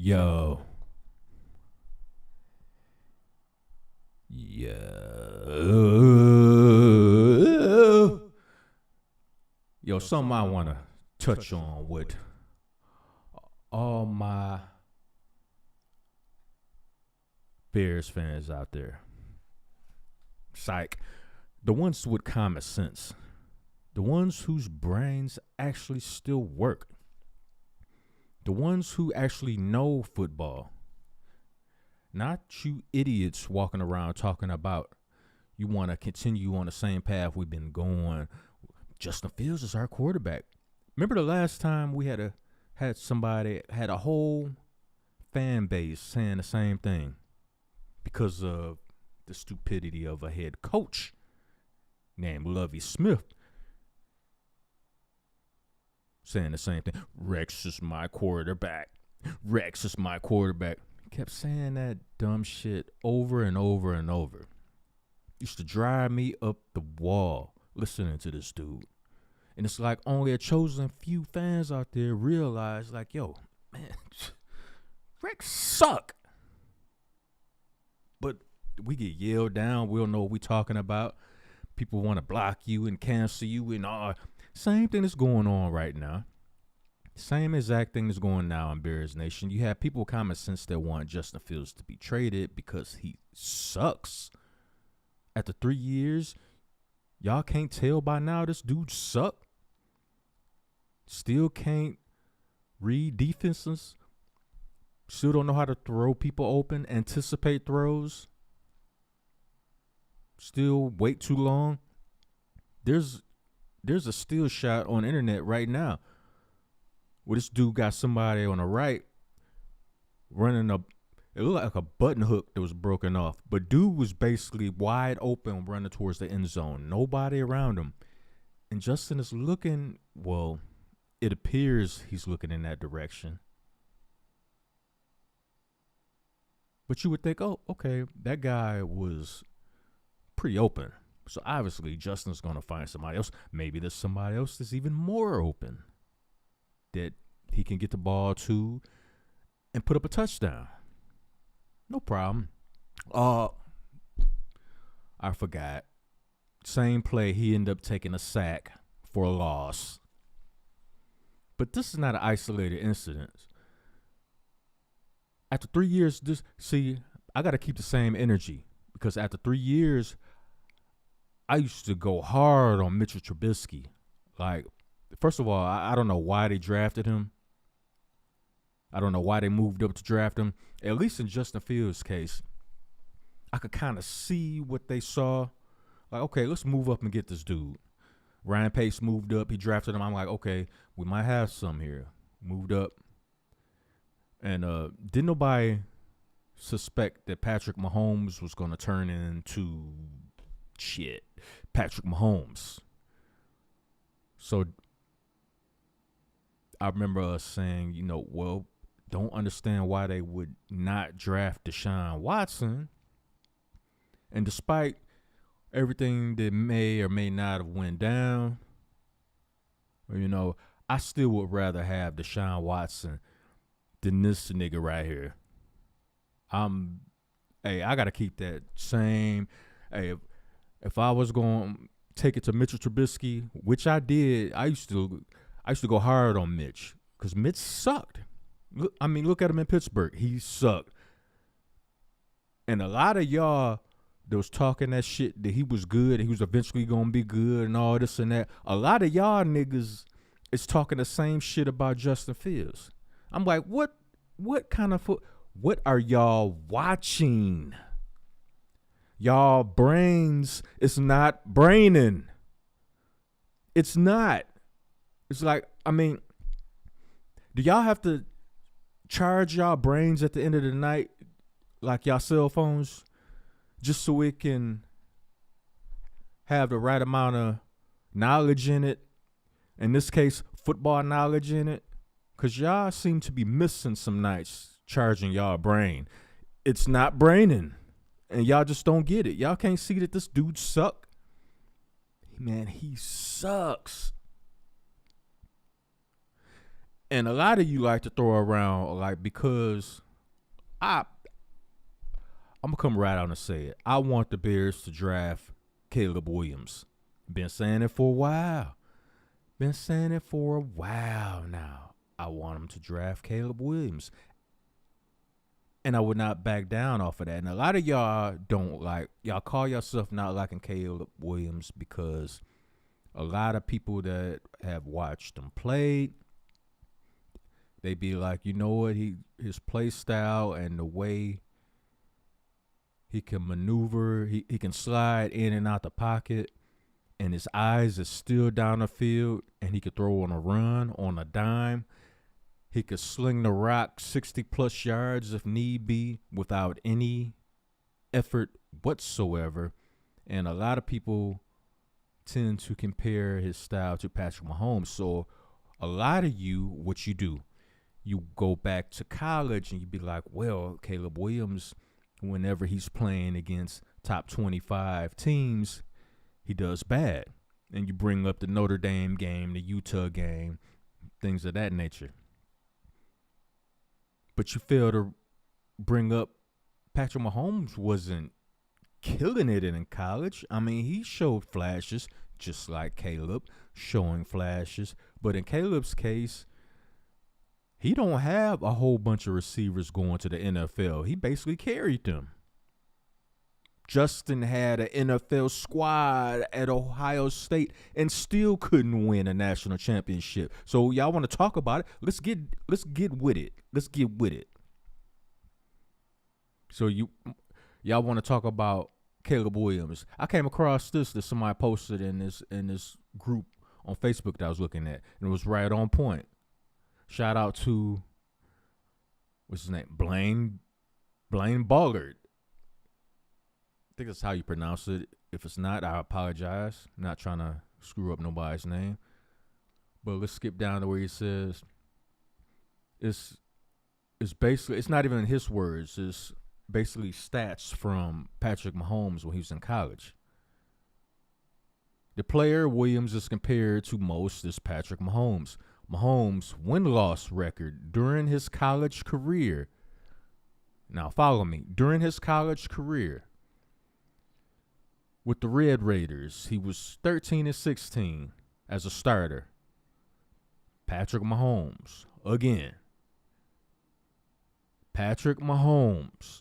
Yo. Yo. Yo, something I want to touch on with all my Bears fans out there. Psych. The ones with common sense. The ones whose brains actually still work. The ones who actually know football. Not you idiots walking around talking about you want to continue on the same path we've been going. Justin Fields is our quarterback. Remember the last time we had a whole fan base saying the same thing because of the stupidity of a head coach named Lovie Smith saying the same thing. Rex is my quarterback. Rex is my quarterback. Kept saying that dumb shit over and over and over. Used to drive me up the wall listening to this dude. And it's like only a chosen few fans out there realize, like, yo, man, Rex suck. But we get yelled down. We don't know what we're talking about. People want to block you and cancel you and all. Same thing that's going on right now. Same exact thing that's going now in Bears Nation. You have people with common sense that want Justin Fields to be traded because he sucks. After 3 years, y'all can't tell by now this dude suck. Still can't read defenses. Still don't know how to throw people open, anticipate throws. Still wait too long. There's a still shot on the internet right now where this dude got somebody on the right running it looked like a button hook that was broken off. But dude was basically wide open running towards the end zone. Nobody around him. And Justin is looking, well, it appears he's looking in that direction. But you would think, oh, okay, that guy was pretty open. So obviously Justin's going to find somebody else. Maybe there's somebody else that's even more open that he can get the ball to and put up a touchdown. No problem. I forgot. Same play, he ended up taking a sack for a loss. But this is not an isolated incident. After 3 years, I got to keep the same energy because after 3 years, I used to go hard on Mitchell Trubisky. Like, first of all, I don't know why they drafted him. I don't know why they moved up to draft him. At least in Justin Fields' case, I could kind of see what they saw. Like, okay, let's move up and get this dude. Ryan Pace moved up. He drafted him. I'm like, okay, we might have some here. Moved up. And didn't nobody suspect that Patrick Mahomes was going to turn into Patrick Mahomes. So I remember us saying, well, don't understand why they would not draft Deshaun Watson. And despite everything that may or may not have went down, I still would rather have Deshaun Watson than this nigga right here. I got to keep that same. Hey, if I was going to take it to Mitchell Trubisky, which I did, I used to go hard on Mitch because Mitch sucked. Look at him in Pittsburgh. He sucked. And a lot of y'all that was talking that shit that he was good, he was eventually going to be good and all this and that. A lot of y'all niggas is talking the same shit about Justin Fields. I'm like, what kind of what are y'all watching? Y'all brains is not braining. It's not. It's like, do y'all have to charge y'all brains at the end of the night like y'all cell phones just so it can have the right amount of knowledge in it? In this case, football knowledge in it. Because y'all seem to be missing some nights charging y'all brain. It's not braining. And y'all just don't get it. Y'all can't see that this dude suck. Man, he sucks. And a lot of you like to throw around like because I I'm gonna come right out and say it. I want the Bears to draft Caleb Williams. Been saying it for a while. Been saying it for a while now. I want them to draft Caleb Williams. And I would not back down off of that. And a lot of y'all don't like, y'all call yourself not liking Caleb Williams because a lot of people that have watched him play, they be like, you know what, his play style and the way he can maneuver, he can slide in and out the pocket, and his eyes is still down the field, and he could throw on a run, on a dime. He could sling the rock 60-plus yards if need be without any effort whatsoever. And a lot of people tend to compare his style to Patrick Mahomes. So a lot of you, what you do, you go back to college and you be like, well, Caleb Williams, whenever he's playing against top 25 teams, he does bad. And you bring up the Notre Dame game, the Utah game, things of that nature. But you fail to bring up Patrick Mahomes wasn't killing it in college. I mean, he showed flashes, just like Caleb, showing flashes. But in Caleb's case, he don't have a whole bunch of receivers going to the NFL. He basically carried them. Justin had an NFL squad at Ohio State and still couldn't win a national championship. So y'all want to talk about it? Let's get with it. Let's get with it. So y'all want to talk about Caleb Williams? I came across this that somebody posted in this group on Facebook that I was looking at, and it was right on point. Shout out to what's his name? Blaine Ballard. I think that's how you pronounce it. If it's not, I apologize. I'm not trying to screw up nobody's name. But let's skip down to where he says it's basically, it's not even in his words, it's basically stats from Patrick Mahomes when he was in college. The player Williams is compared to most is Patrick Mahomes. Mahomes' win-loss record during his college career. Now follow me. During his college career, with the Red Raiders, he was 13-16 as a starter. Patrick Mahomes, again. Patrick Mahomes,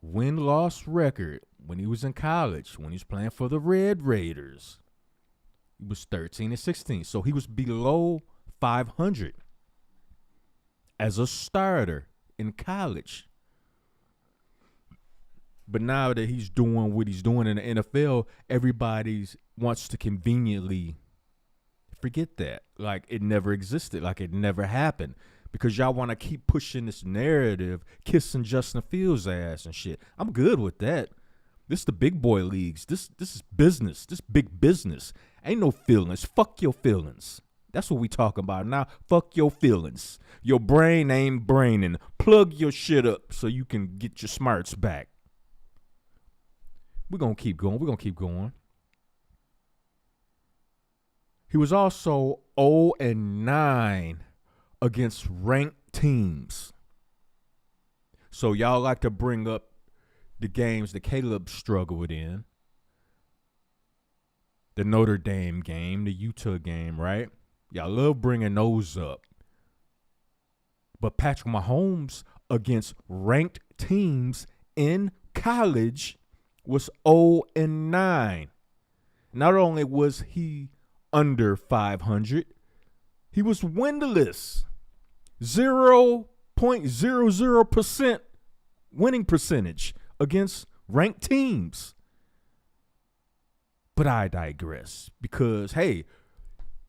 win-loss record when he was in college, when he was playing for the Red Raiders, he was 13-16. So he was below 500 as a starter in college. But now that he's doing what he's doing in the NFL, everybody wants to conveniently forget that. Like it never existed. Like it never happened. Because y'all want to keep pushing this narrative, kissing Justin Fields' ass and shit. I'm good with that. This is the big boy leagues. This is business. This big business. Ain't no feelings. Fuck your feelings. That's what we talking about now. Fuck your feelings. Your brain ain't braining. Plug your shit up so you can get your smarts back. We're going to keep going. He was also 0-9 against ranked teams. So y'all like to bring up the games that Caleb struggled in. The Notre Dame game, the Utah game, right? Y'all love bringing those up. But Patrick Mahomes against ranked teams in college was 0-9. Not only was he under 500, he was winless. 0.00% winning percentage against ranked teams. But I digress because, hey,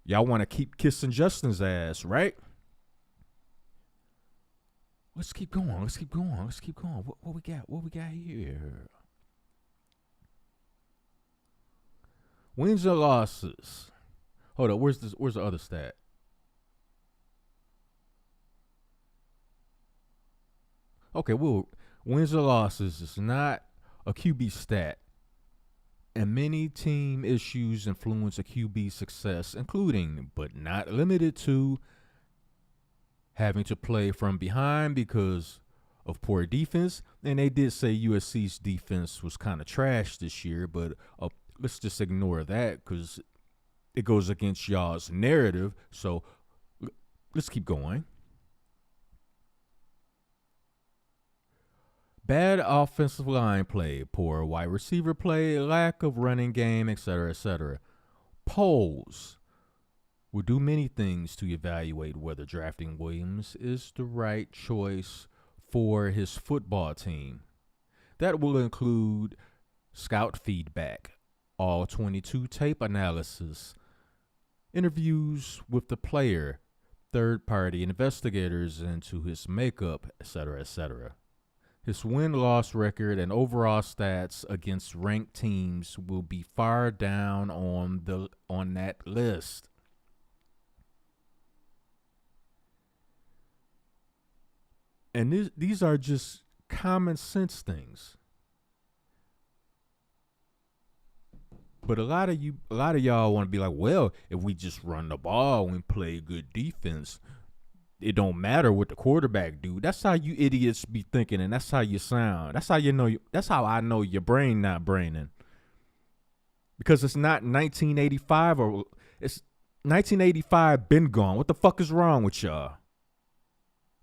y'all want to keep kissing Justin's ass, right? Let's keep going. What we got? What we got here? Wins or losses? Hold up. Where's the other stat? Okay, well, wins or losses is not a QB stat. And many team issues influence a QB success, including, but not limited to, having to play from behind because of poor defense. And they did say USC's defense was kind of trash this year, but let's just ignore that because it goes against y'all's narrative. So let's keep going. Bad offensive line play, poor wide receiver play, lack of running game, etc., etc. Polls will do many things to evaluate whether drafting Williams is the right choice for his football team. That will include scout feedback, all 22 tape analysis, interviews with the player, third-party investigators into his makeup, etc., etc. His win-loss record and overall stats against ranked teams will be far down on that list. And these are just common sense things. But a lot of y'all want to be like, well, if we just run the ball and play good defense, it don't matter what the quarterback do. That's how you idiots be thinking, and that's how you sound. That's how you know. That's how I know your brain not braining. Because it's not 1985 or it's 1985 been gone. What the fuck is wrong with y'all?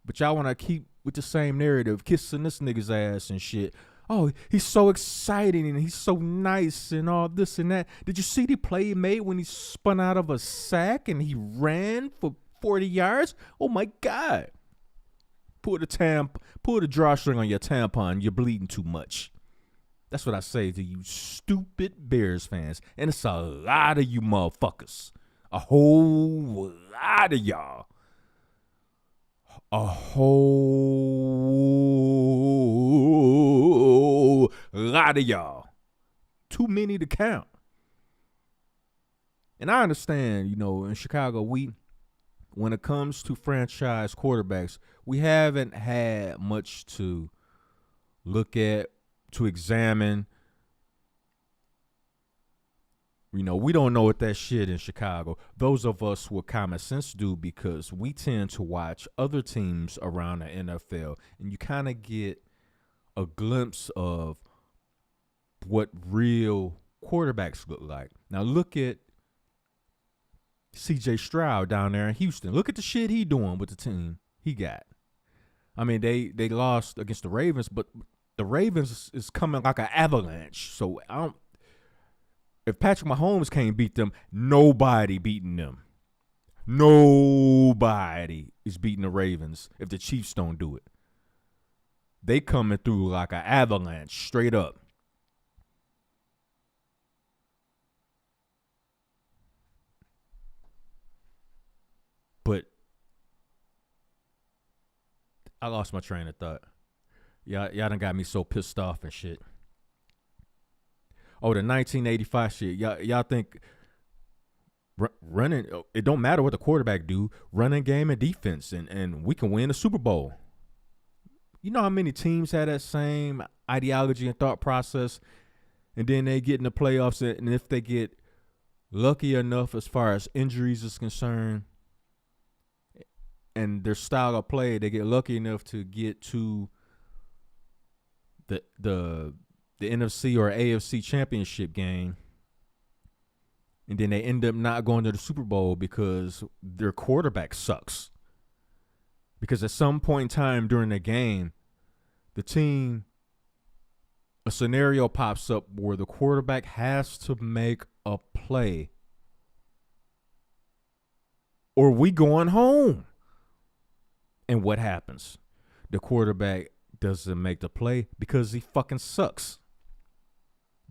But y'all want to keep with the same narrative, kissing this nigga's ass and shit. Oh, he's so exciting and he's so nice and all this and that. Did you see the play he made when he spun out of a sack and he ran for 40 yards? Oh my God. Pull the drawstring on your tampon. You're bleeding too much. That's what I say to you stupid Bears fans. And it's a lot of you motherfuckers. A whole lot of y'all. A whole lot of y'all. Too many to count. And I understand, in Chicago, when it comes to franchise quarterbacks, we haven't had much to look at, to examine. We don't know what that shit in Chicago. Those of us with common sense do, because we tend to watch other teams around the NFL, and you kind of get a glimpse of what real quarterbacks look like. Now look at C.J. Stroud down there in Houston. Look at the shit he doing with the team he got. I mean, they lost against the Ravens, but the Ravens is coming like an avalanche. So if Patrick Mahomes can't beat them, nobody beating them. Nobody is beating the Ravens if the Chiefs don't do it. They coming through like an avalanche, straight up. But I lost my train of thought. Y'all done got me so pissed off and shit. Oh, the 1985 shit. Y'all think running, it don't matter what the quarterback do, running game and defense, and we can win a Super Bowl. You know how many teams had that same ideology and thought process, and then they get in the playoffs, and if they get lucky enough as far as injuries is concerned and their style of play, they get lucky enough to get to the NFC or AFC championship game, and then they end up not going to the Super Bowl because their quarterback sucks. Because at some point in time during the game, a scenario pops up where the quarterback has to make a play, or we going home. And what happens? The quarterback doesn't make the play because he fucking sucks.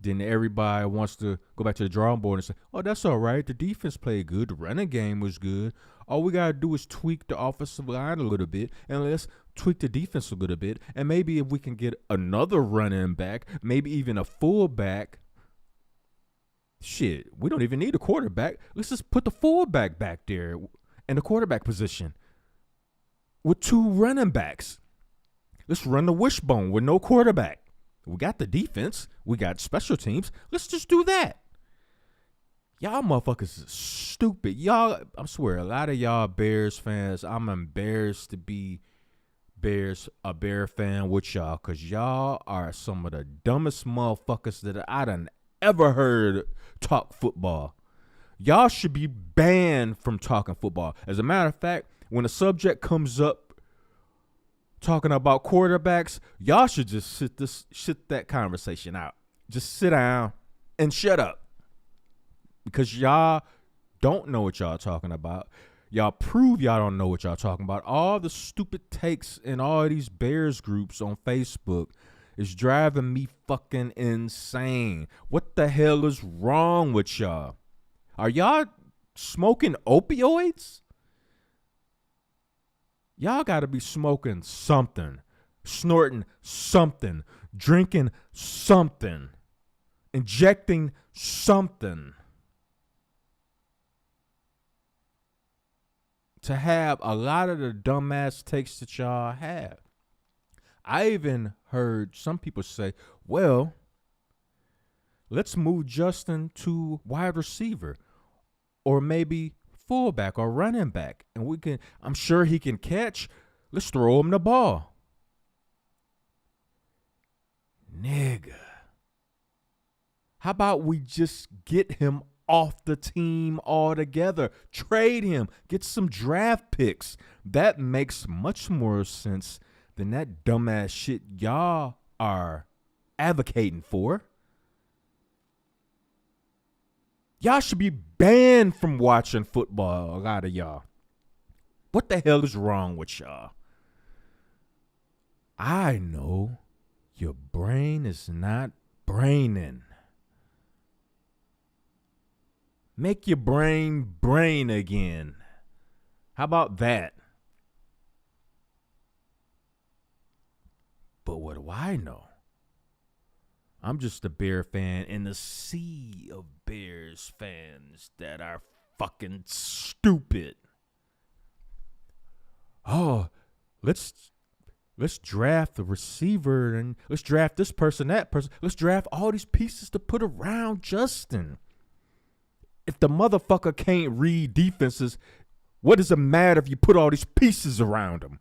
Then everybody wants to go back to the drawing board and say, oh, that's all right. The defense played good. The running game was good. All we got to do is tweak the offensive line a little bit, and let's tweak the defense a little bit. And maybe if we can get another running back, maybe even a fullback, shit, we don't even need a quarterback. Let's just put the fullback back there in the quarterback position with two running backs. Let's run the wishbone with no quarterback. We got the defense. We got special teams. Let's just do that. Y'all motherfuckers is stupid. Y'all, I swear, a lot of y'all Bears fans, I'm embarrassed to be a Bear fan with y'all, because y'all are some of the dumbest motherfuckers that I done ever heard talk football. Y'all should be banned from talking football. As a matter of fact, when a subject comes up talking about quarterbacks, y'all should just sit that conversation out. Just sit down and shut up. Because y'all don't know what y'all talking about. Y'all prove y'all don't know what y'all talking about. All the stupid takes in all these Bears groups on Facebook is driving me fucking insane. What the hell is wrong with y'all? Are y'all smoking opioids? Y'all got to be smoking something, snorting something, drinking something, injecting something to have a lot of the dumbass takes that y'all have. I even heard some people say, well, let's move Justin to wide receiver or maybe fullback or running back. And I'm sure he can catch. Let's throw him the ball. Nigga. How about we just get him off the team altogether? Trade him. Get some draft picks. That makes much more sense than that dumbass shit y'all are advocating for. Y'all should be banned from watching football, a lot of y'all. What the hell is wrong with y'all? I know your brain is not braining. Make your brain again. How about that? But what do I know? I'm just a Bear fan in the sea of Bears fans that are fucking stupid. Oh, let's draft the receiver and let's draft this person, that person. Let's draft all these pieces to put around Justin. If the motherfucker can't read defenses, what does it matter if you put all these pieces around him?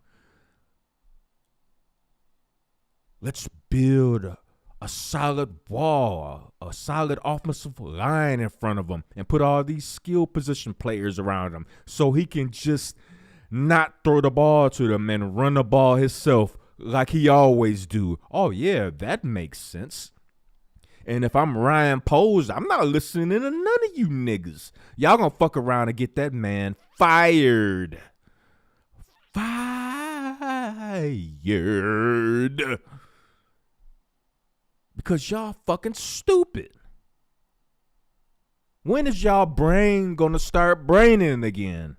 Let's build a solid wall, a solid offensive line in front of him, and put all these skill position players around him so he can just not throw the ball to them and run the ball himself like he always do. Oh, yeah, that makes sense. And if I'm Ryan Poles, I'm not listening to none of you niggas. Y'all gonna fuck around and get that man fired. Fired. Because y'all fucking stupid. When is y'all brain gonna start braining again?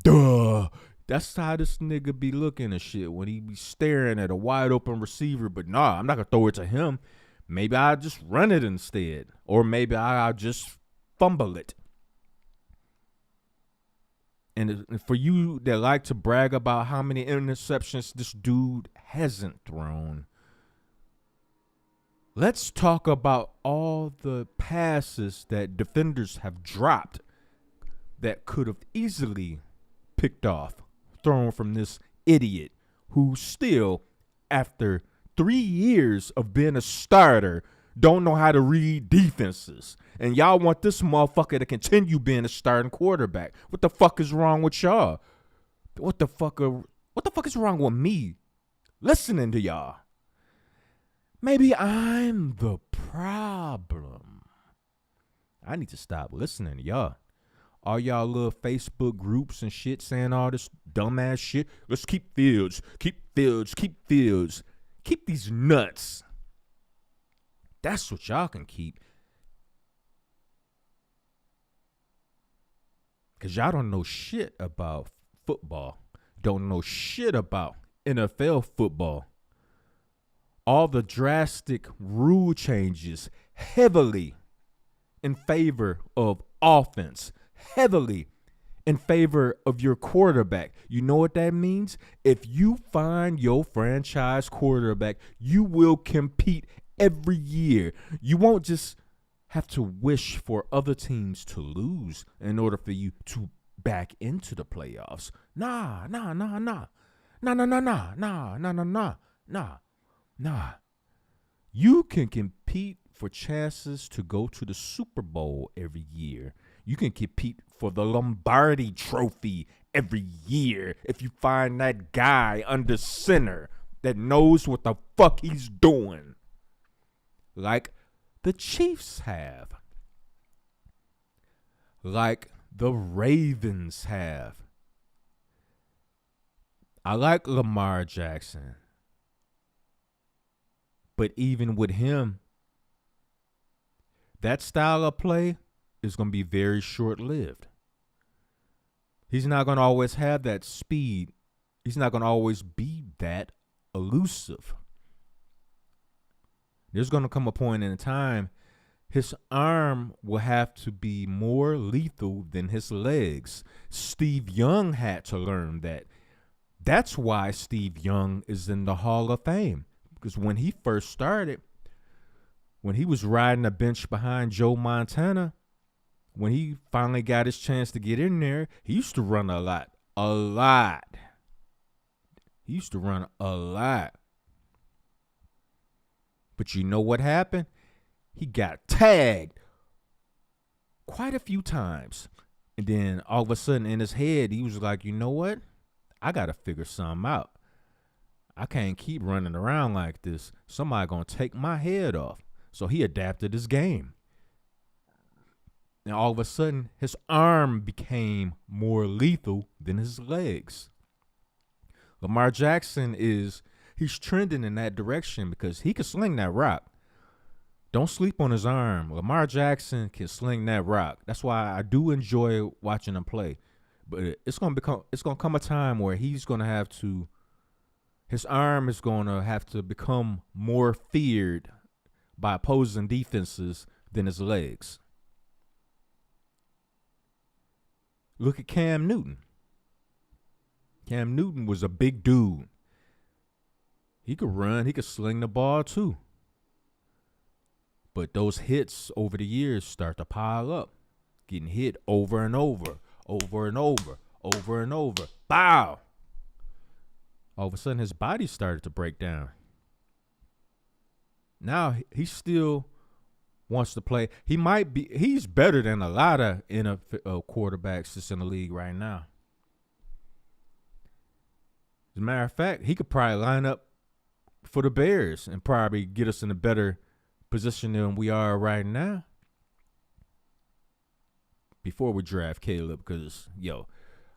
Duh. That's how this nigga be looking at shit when he be staring at a wide open receiver. But nah, I'm not gonna throw it to him. Maybe I'll just run it instead. Or maybe I'll just fumble it. And for you that like to brag about how many interceptions this dude hasn't thrown, let's talk about all the passes that defenders have dropped that could have easily picked off, thrown from this idiot who still, after 3 years of being a starter, don't know how to read defenses. And y'all want this motherfucker to continue being a starting quarterback. What the fuck is wrong with y'all? What the fuck is wrong with me listening to y'all? Maybe I'm the problem. I need to stop listening to y'all. All y'all little Facebook groups and shit saying all this dumbass shit. Let's keep Fields. Keep Fields. Keep Fields. Keep these nuts. That's what y'all can keep. Because y'all don't know shit about football. Don't know shit about NFL football. All the drastic rule changes heavily in favor of offense. Heavily in favor of your quarterback. You know what that means? If you find your franchise quarterback, you will compete every year. You won't just have to wish for other teams to lose in order for you to back into the playoffs. Nah. You can compete for chances to go to the Super Bowl every year. You can compete for the Lombardi Trophy every year if you find that guy under center that knows what the fuck he's doing. Like the Chiefs have. Like the Ravens have. I like Lamar Jackson. But even with him, that style of play is going to be very short-lived. He's not going to always have that speed. He's not going to always be that elusive. There's going to come a point in time his arm will have to be more lethal than his legs. Steve Young had to learn that. That's why Steve Young is in the Hall of Fame. Because when he first started, when he was riding the bench behind Joe Montana, when he finally got his chance to get in there, he used to run a lot. He used to run a lot. But you know what happened? He got tagged quite a few times. And then all of a sudden in his head, he was like, you know what? I got to figure something out. I can't keep running around like this. Somebody going to take my head off. So he adapted his game. And all of a sudden, his arm became more lethal than his legs. Lamar Jackson he's trending in that direction because he can sling that rock. Don't sleep on his arm. Lamar Jackson can sling that rock. That's why I do enjoy watching him play. But it's gonna come a time where his arm is gonna have to become more feared by opposing defenses than his legs. Look at Cam Newton. Cam Newton was a big dude. He could run. He could sling the ball too. But those hits over the years start to pile up. Getting hit over and over. Bow! All of a sudden, his body started to break down. Now, he still wants to play. He's better than a lot of NFL quarterbacks that's in the league right now. As a matter of fact, he could probably line up for the Bears and probably get us in a better position than we are right now. Before we draft Caleb, because,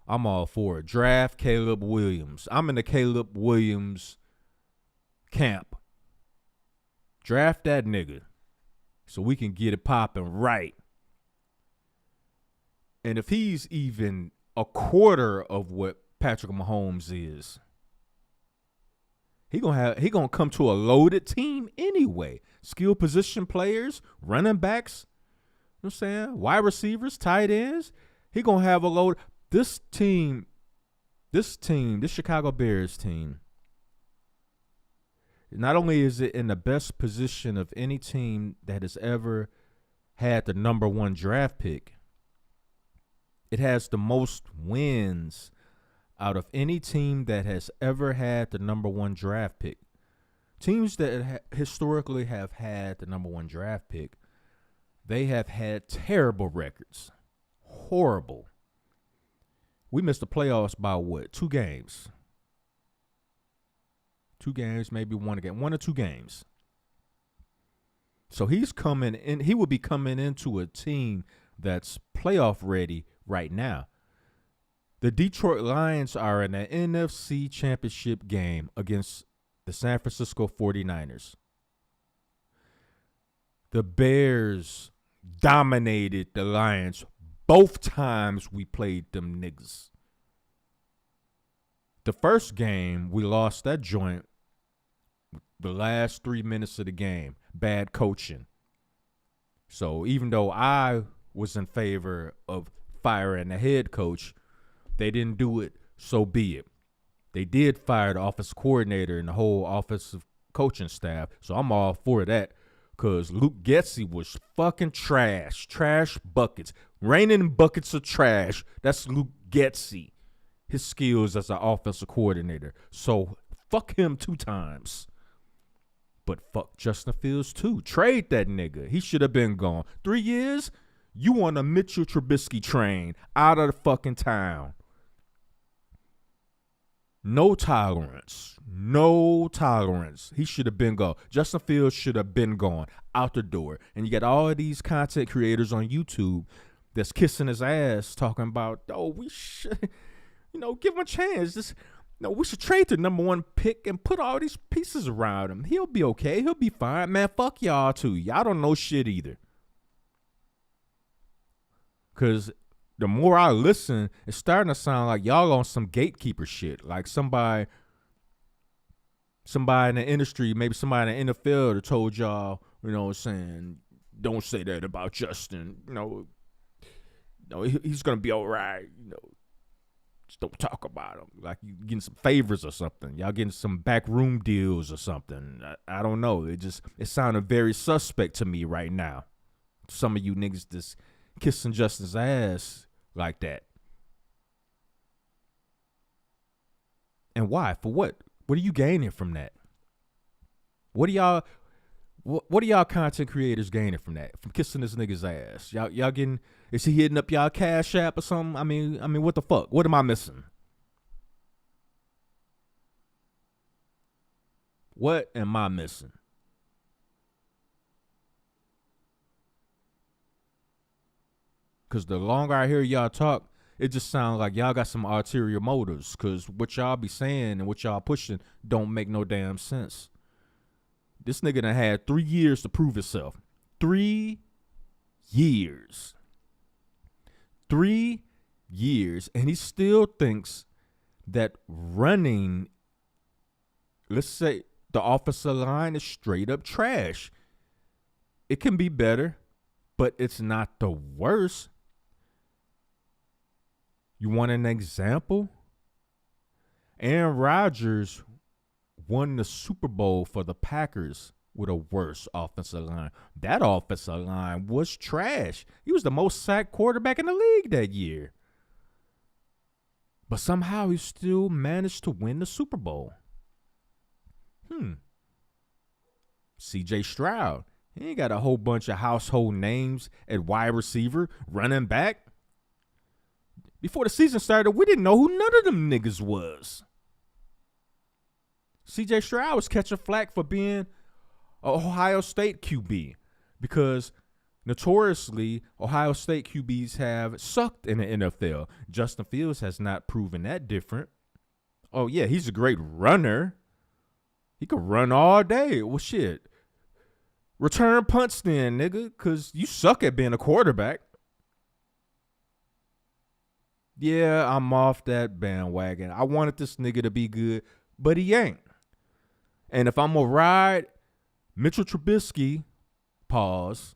I'm all for it. Draft Caleb Williams. I'm in the Caleb Williams camp. Draft that nigga so we can get it popping right. And if he's even a quarter of what Patrick Mahomes is, he gonna come to a loaded team anyway. Skill position players, running backs, you know what I'm saying? Wide receivers, tight ends. He gonna have a load. This Chicago Bears team, not only is it in the best position of any team that has ever had the number one draft pick, it has the most wins out of any team that has ever had the number one draft pick. Teams that historically have had the number one draft pick, they have had terrible records. Horrible. We missed the playoffs by what? 2 games. 2 games, maybe 1 game. 1 or 2 games. So he's coming in. He will be coming into a team that's playoff ready right now. The Detroit Lions are in an NFC championship game against the San Francisco 49ers. The Bears dominated the Lions both times we played them niggas. The first game, we lost that joint the last 3 minutes of the game. Bad coaching. So even though I was in favor of firing the head coach, they didn't do it, so be it. They did fire the offensive coordinator and the whole offensive coaching staff. So I'm all for that. Because Luke Getsy was fucking trash. Trash buckets. Raining buckets of trash. That's Luke Getsy. His skills as an offensive coordinator. So fuck him 2 times. But fuck Justin Fields too. Trade that nigga. He should have been gone. 3 years? You on a Mitchell Trubisky train out of the fucking town. No tolerance. No tolerance. He should have been gone. Justin Fields should have been gone. Out the door. And you got all of these content creators on YouTube that's kissing his ass talking about, oh, we should, give him a chance. We should trade the number 1 pick and put all these pieces around him. He'll be okay. He'll be fine. Man, fuck y'all too. Y'all don't know shit either. Because the more I listen, it's starting to sound like y'all on some gatekeeper shit. Like somebody in the industry, maybe somebody in the NFL that told y'all, saying, don't say that about Justin. He's going to be all right. Just don't talk about him. Like you getting some favors or something. Y'all getting some backroom deals or something. I don't know. It sounded very suspect to me right now. Some of you niggas just kissing Justin's ass like that. And why? For what? What are you gaining from that? What are y'all content creators gaining from that? From kissing this nigga's ass? Y'all getting, is he hitting up y'all Cash App or something? I mean, what the fuck? What am I missing? What am I missing? Because the longer I hear y'all talk, it just sounds like y'all got some ulterior motives. Because what y'all be saying and what y'all pushing don't make no damn sense. This nigga done had 3 years to prove himself. 3 years. 3 years. And he still thinks that running, let's say, the offensive line is straight up trash. It can be better, but it's not the worst. You want an example? Aaron Rodgers won the Super Bowl for the Packers with a worse offensive line. That offensive line was trash. He was the most sacked quarterback in the league that year. But somehow he still managed to win the Super Bowl. C.J. Stroud. He ain't got a whole bunch of household names at wide receiver, running back. Before the season started, we didn't know who none of them niggas was. C.J. Stroud was catching flack for being an Ohio State QB because notoriously Ohio State QBs have sucked in the NFL. Justin Fields has not proven that different. Oh, yeah, he's a great runner. He could run all day. Well, shit. Return punts then, nigga, because you suck at being a quarterback. Yeah, I'm off that bandwagon. I wanted this nigga to be good, but he ain't. And if I'm going to ride Mitchell Trubisky, pause,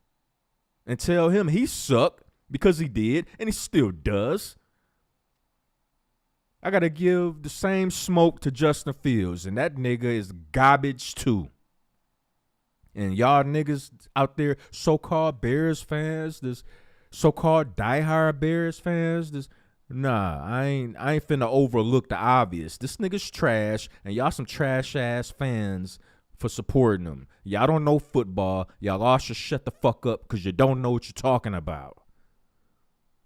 and tell him he sucked because he did, and he still does, I got to give the same smoke to Justin Fields, and that nigga is garbage too. And y'all niggas out there, so-called Bears fans, this so-called diehard Bears fans, this, nah, I ain't finna overlook the obvious. This nigga's trash, and y'all some trash-ass fans for supporting him. Y'all don't know football. Y'all all should shut the fuck up because you don't know what you're talking about.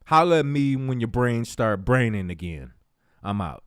Holla at me when your brains start braining again. I'm out.